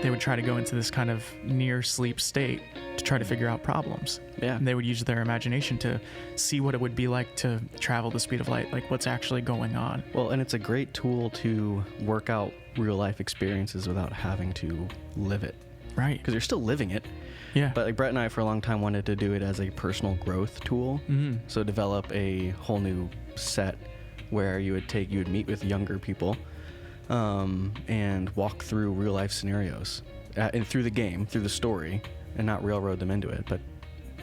they would try to go into this kind of near sleep state to try to figure out problems. Yeah. And they would use their imagination to see what it would be like to travel the speed of light, like what's actually going on. Well, and it's a great tool to work out real life experiences without having to live it. Right. Because you're still living it. Yeah. But like Brett and I for a long time wanted to do it as a personal growth tool. Mm-hmm. So develop a whole new set where you would meet with younger people and walk through real life scenarios and through the game, through the story, and not railroad them into it, but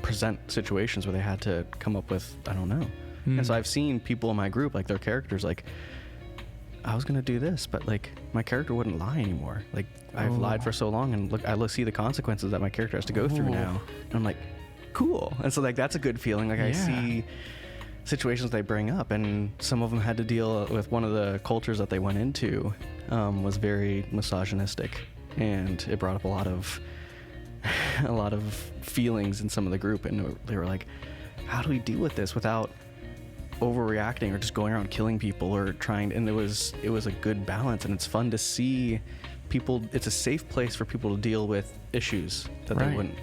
present situations where they had to come up with, I don't know. Mm. And so I've seen people in my group, like their characters, like, I was going to do this, but like my character wouldn't lie anymore. Like I've lied for so long, and I see the consequences that my character has to go through now. And I'm like, cool. And so like, that's a good feeling. Like I see situations they bring up, and some of them had to deal with one of the cultures that they went into was very misogynistic, and it brought up a lot of feelings in some of the group, and they were like, how do we deal with this without overreacting or just going around killing people or trying? And it was a good balance, and it's fun to see people. It's a safe place for people to deal with issues that they wouldn't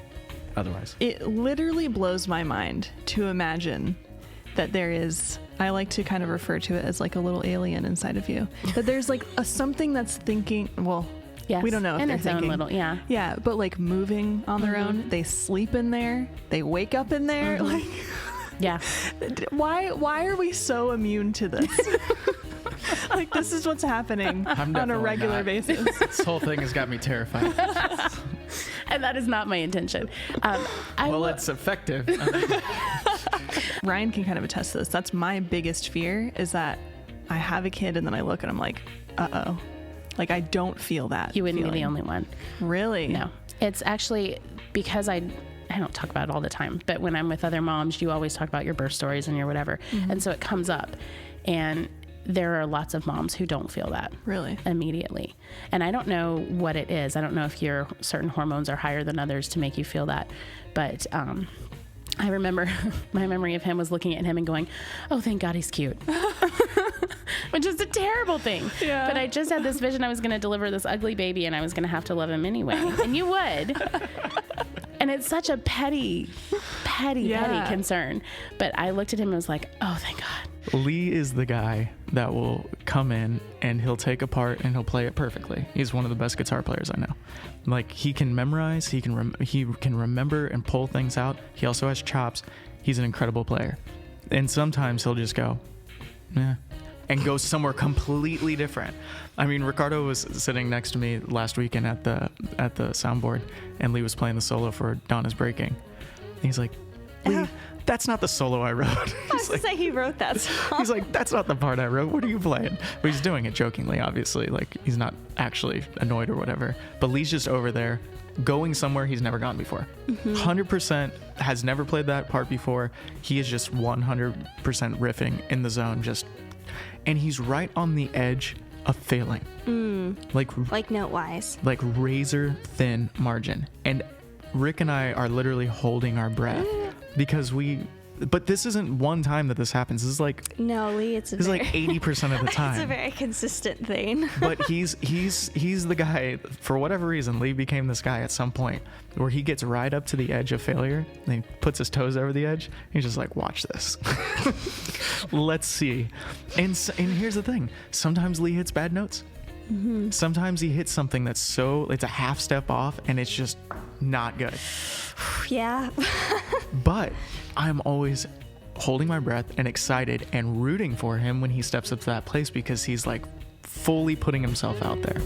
otherwise. It literally blows my mind to imagine that there is, I like to kind of refer to it as like a little alien inside of you, that there's like something that's thinking, well, yes, we don't know if in they're its thinking. own little, Yeah, but like moving on their own. They sleep in there. They wake up in there. Like, yeah. why are we so immune to this? Like, this is what's happening I'm on a definitely regular not. basis. This whole thing has got me terrified. And that is not my intention. Well, it's effective. Ryan can kind of attest to this. That's my biggest fear, is that I have a kid and then I look and I'm like, uh-oh. Like, I don't feel that. You wouldn't be the feeling. only one. Really? No. It's actually because I don't talk about it all the time, but when I'm with other moms, you always talk about your birth stories and your whatever. And so it comes up, and there are lots of moms who don't feel that Really? immediately. And I don't know what it is. I don't know if your certain hormones are higher than others to make you feel that. But I remember my memory of him was looking at him and going, oh, thank God he's cute. Which is a terrible thing. Yeah. But I just had this vision I was going to deliver this ugly baby, and I was going to have to love him anyway. And you would. And it's such a petty concern. But I looked at him and was like, oh, thank God. Lee is the guy that will come in and he'll take a part and he'll play it perfectly. He's one of the best guitar players I know. Like, he can memorize, he can remember and pull things out. He also has chops. He's an incredible player. And sometimes he'll just go, yeah, and go somewhere completely different. I mean, Ricardo was sitting next to me last weekend at the soundboard, and Lee was playing the solo for Dawn is Breaking. And he's like, Lee, that's not the solo I wrote. I was to say he wrote that song. He's like, that's not the part I wrote. What are you playing? But he's doing it jokingly, obviously. Like, he's not actually annoyed or whatever. But Lee's just over there going somewhere he's never gone before. 100% has never played that part before. He is just 100% riffing in the zone, and he's right on the edge of failing. Like note-wise. Like razor thin margin. And Rick and I are literally holding our breath because but this isn't one time that this happens. This is like, No, Lee, it's like 80% of the time. It's a very consistent thing. But he's the guy, for whatever reason, Lee became this guy at some point where he gets right up to the edge of failure and he puts his toes over the edge. He's just like, watch this. Let's see. And here's the thing. Sometimes Lee hits bad notes. Sometimes he hits something that's it's a half step off and it's just not good. Yeah. But I'm always holding my breath and excited and rooting for him when he steps up to that place because he's like fully putting himself out there.